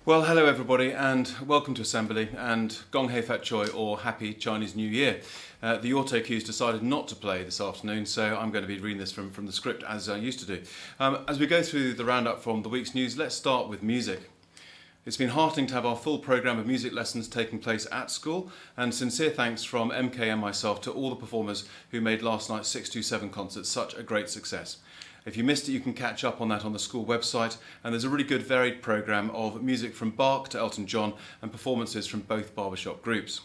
Well, hello everybody, and welcome to Assembly, and Gong Hei Fat Choi, or Happy Chinese New Year. The auto cues decided not to play this afternoon, so I'm going to be reading this from the script as I used to do. As we go through the roundup from the week's news, let's start with music. It's been heartening to have our full programme of music lessons taking place at school, and sincere thanks from MK and myself to all the performers who made last night's 627 concert such a great success. If you missed it, you can catch up on that on the school website, and there's a really good varied programme of music from Bach to Elton John and performances from both barbershop groups.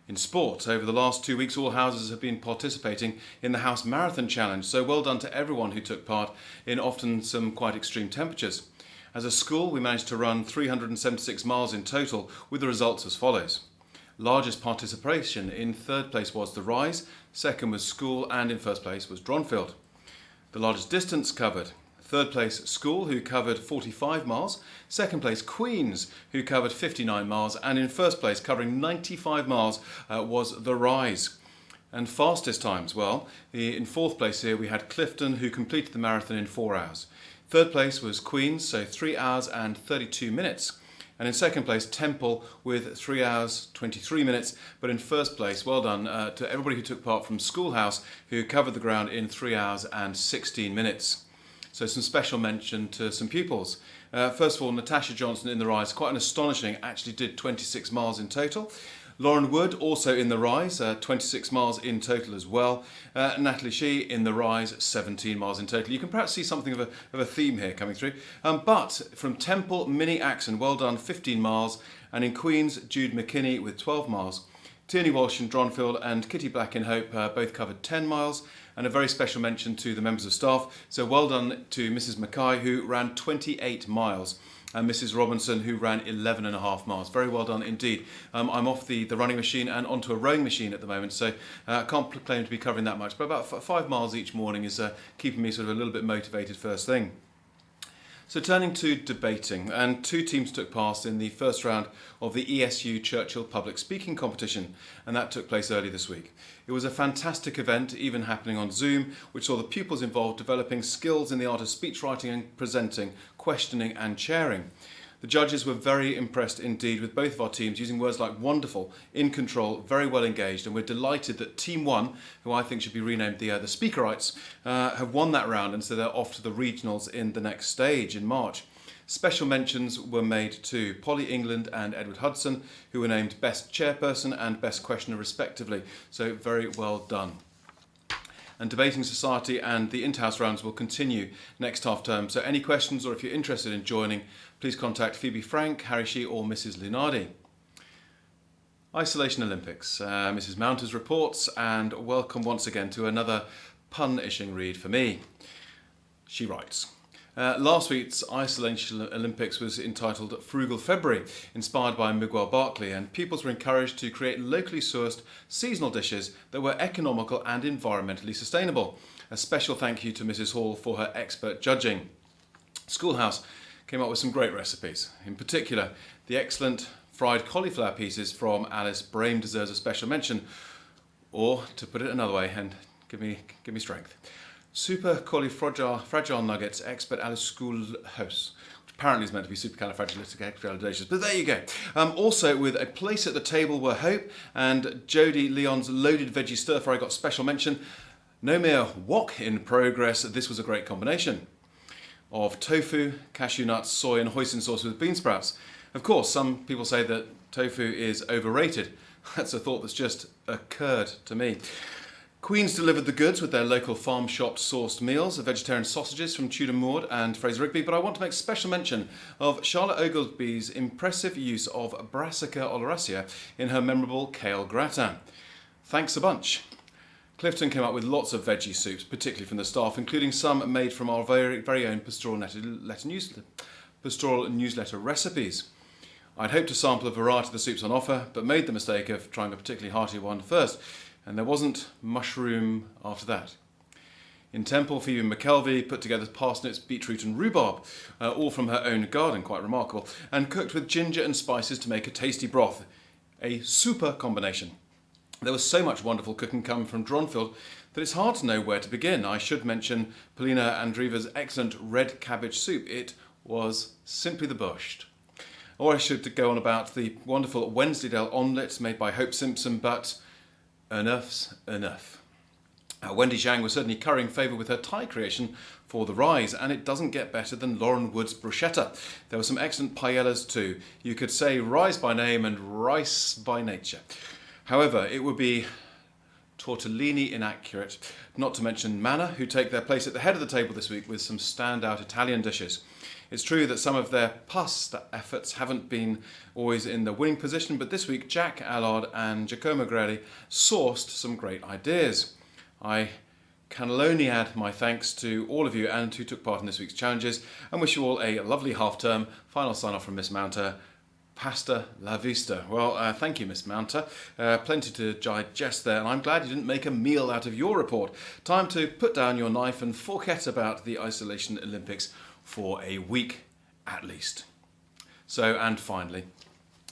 In sport, over the last 2 weeks, all houses have been participating in the House Marathon Challenge, so well done to everyone who took part in often some quite extreme temperatures. As a school, we managed to run 376 miles in total, with the results as follows. Largest participation in third place was The Rise, second was School, and in first place was Dronfield. The largest distance covered. Third place School, who covered 45 miles. Second place Queens, who covered 59 miles. And in first place, covering 95 miles, was The Rise. And fastest times, well, in fourth place here we had Clifton, who completed the marathon in 4 hours. Third place was Queens, so 3 hours and 32 minutes. And in second place, Temple with 3 hours, 23 minutes. But in first place, well done to everybody who took part from Schoolhouse, who covered the ground in 3 hours and 16 minutes. So some special mention to some pupils. First of all, Natasha Johnson in The Rise, quite an astonishing, actually did 26 miles in total. Lauren Wood, also in The Rise, 26 miles in total as well. Natalie Shee in The Rise, 17 miles in total. You can perhaps see something of a theme here coming through. But from Temple, Minnie Axon, well done, 15 miles. And in Queens, Jude McKinney with 12 miles. Tierney Walsh in Dronfield and Kitty Black in Hope both covered 10 miles. And a very special mention to the members of staff. So well done to Mrs. Mackay, who ran 28 miles. And Mrs. Robinson, who ran 11.5 miles. Very well done indeed. I'm off the running machine and onto a rowing machine at the moment, so I can't claim to be covering that much, but about 5 miles each morning is keeping me sort of a little bit motivated first thing. So turning to debating, and 2 teams took part in the first round of the ESU Churchill Public Speaking Competition, and that took place early this week. It was a fantastic event, even happening on Zoom, which saw the pupils involved developing skills in the art of speechwriting and presenting, questioning and chairing. The judges were very impressed indeed with both of our teams using words like wonderful, in control, very well engaged, and we're delighted that Team 1, who I think should be renamed the Speakerites, have won that round, and so they're off to the regionals in the next stage in March. Special mentions were made to Polly England and Edward Hudson, who were named Best Chairperson and Best Questioner respectively, so very well done. And Debating Society and the Inter-House rounds will continue next half term. So any questions, or if you're interested in joining, please contact Phoebe Frank, Harry Shee or Mrs. Lunardi. Isolation Olympics. Mrs. Mounters reports, and welcome once again to another pun-ishing read for me. She writes. Last week's Isolation Olympics was entitled Frugal February, inspired by Miguel Barkley, and pupils were encouraged to create locally sourced seasonal dishes that were economical and environmentally sustainable. A special thank you to Mrs. Hall for her expert judging. Schoolhouse came up with some great recipes. In particular, the excellent fried cauliflower pieces from Alice Brame deserves a special mention, or to put it another way, and give me strength. Super fragile nuggets, expert Alice Schoolhouse, which apparently is meant to be supercalifragilisticexpialidocious, but there you go. Also, with a place at the table were hope, and Jodie Leon's loaded veggie stir fry got special mention. No mere wok in progress. This was a great combination of tofu, cashew nuts, soy, and hoisin sauce with bean sprouts. Of course, some people say that tofu is overrated. That's a thought that's just occurred to me. Queens delivered the goods with their local farm shop sourced meals, vegetarian sausages from Tudor Moord and Fraser Rigby, but I want to make special mention of Charlotte Ogilvy's impressive use of Brassica oleracea in her memorable kale gratin. Thanks a bunch. Clifton came up with lots of veggie soups, particularly from the staff, including some made from our very own pastoral newsletter recipes. I'd hoped to sample a variety of the soups on offer, but made the mistake of trying a particularly hearty one first, and there wasn't mushroom after that. In Temple, Phoebe McKelvey put together parsnips, beetroot and rhubarb, all from her own garden, quite remarkable, and cooked with ginger and spices to make a tasty broth. A super combination. There was so much wonderful cooking coming from Dronfield that it's hard to know where to begin. I should mention Polina Andreeva's excellent red cabbage soup. It was simply the best. Or I should go on about the wonderful Wensleydale omelette made by Hope Simpson, but enough's enough. Wendy Zhang was certainly currying favour with her Thai creation for the Rise, and it doesn't get better than Lauren Wood's bruschetta. There were some excellent paellas too. You could say Rise by name and rice by nature. However, it would be tortellini inaccurate, not to mention Manna, who take their place at the head of the table this week with some standout Italian dishes. It's true that some of their pasta efforts haven't been always in the winning position, but this week Jack Allard and Giacomo Grelli sourced some great ideas. I can only add my thanks to all of you and who took part in this week's challenges, and wish you all a lovely half-term. Final sign-off from Miss Mounter. Pasta la vista. Well, thank you, Miss Mounter. Plenty to digest there, and I'm glad you didn't make a meal out of your report. Time to put down your knife and forget about the Isolation Olympics for a week at least. So, and finally,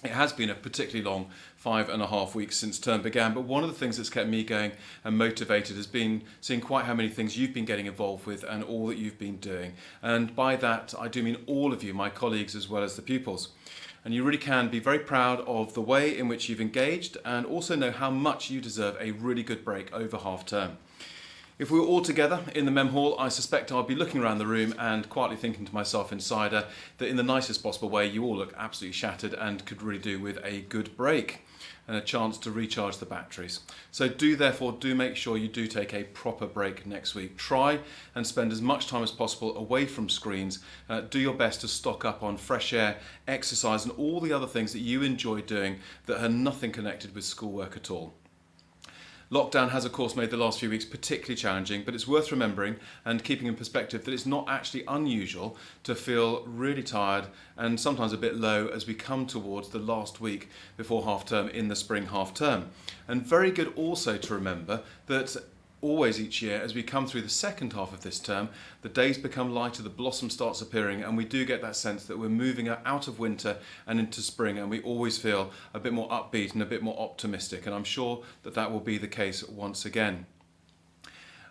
it has been a particularly long 5.5 weeks since term began, but one of the things that's kept me going and motivated has been seeing quite how many things you've been getting involved with and all that you've been doing. And by that, I do mean all of you, my colleagues as well as the pupils. And you really can be very proud of the way in which you've engaged and also know how much you deserve a really good break over half term. If we were all together in the Mem Hall, I suspect I'll be looking around the room and quietly thinking to myself inside that in the nicest possible way, you all look absolutely shattered and could really do with a good break and a chance to recharge the batteries. So do make sure you do take a proper break next week. Try and spend as much time as possible away from screens. Do your best to stock up on fresh air, exercise and all the other things that you enjoy doing that are nothing connected with schoolwork at all. Lockdown has of course made the last few weeks particularly challenging, but it's worth remembering and keeping in perspective that it's not actually unusual to feel really tired and sometimes a bit low as we come towards the last week before half term in the spring half term. And very good also to remember that always each year as we come through the second half of this term, the days become lighter, the blossom starts appearing, and we do get that sense that we're moving out of winter and into spring, and we always feel a bit more upbeat and a bit more optimistic, and I'm sure that that will be the case once again.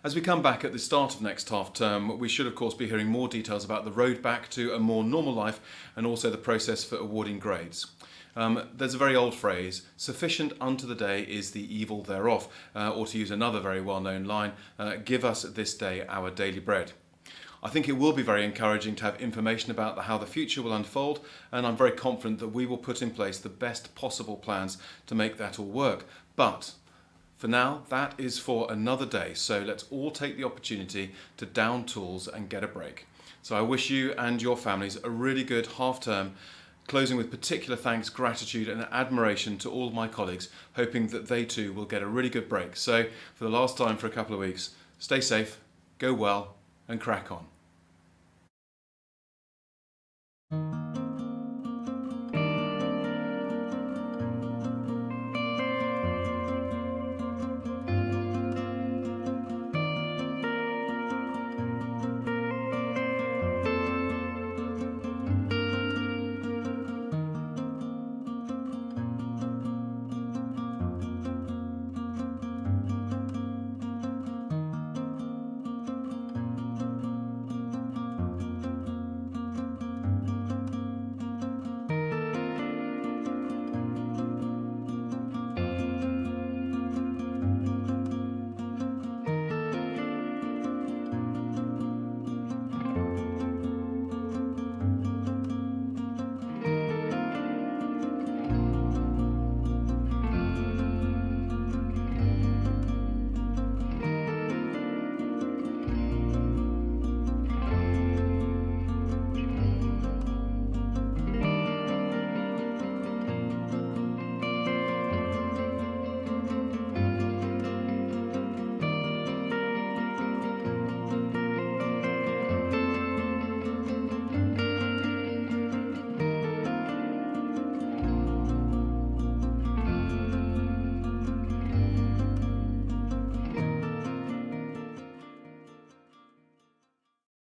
As we come back at the start of next half term, we should of course be hearing more details about the road back to a more normal life and also the process for awarding grades. There's a very old phrase, sufficient unto the day is the evil thereof, or to use another very well-known line, give us this day our daily bread. I think it will be very encouraging to have information about how the future will unfold, and I'm very confident that we will put in place the best possible plans to make that all work. But for now, that is for another day, so let's all take the opportunity to down tools and get a break. So I wish you and your families a really good half term, closing with particular thanks, gratitude and admiration to all my colleagues, hoping that they too will get a really good break. So for the last time for a couple of weeks, stay safe, go well and crack on.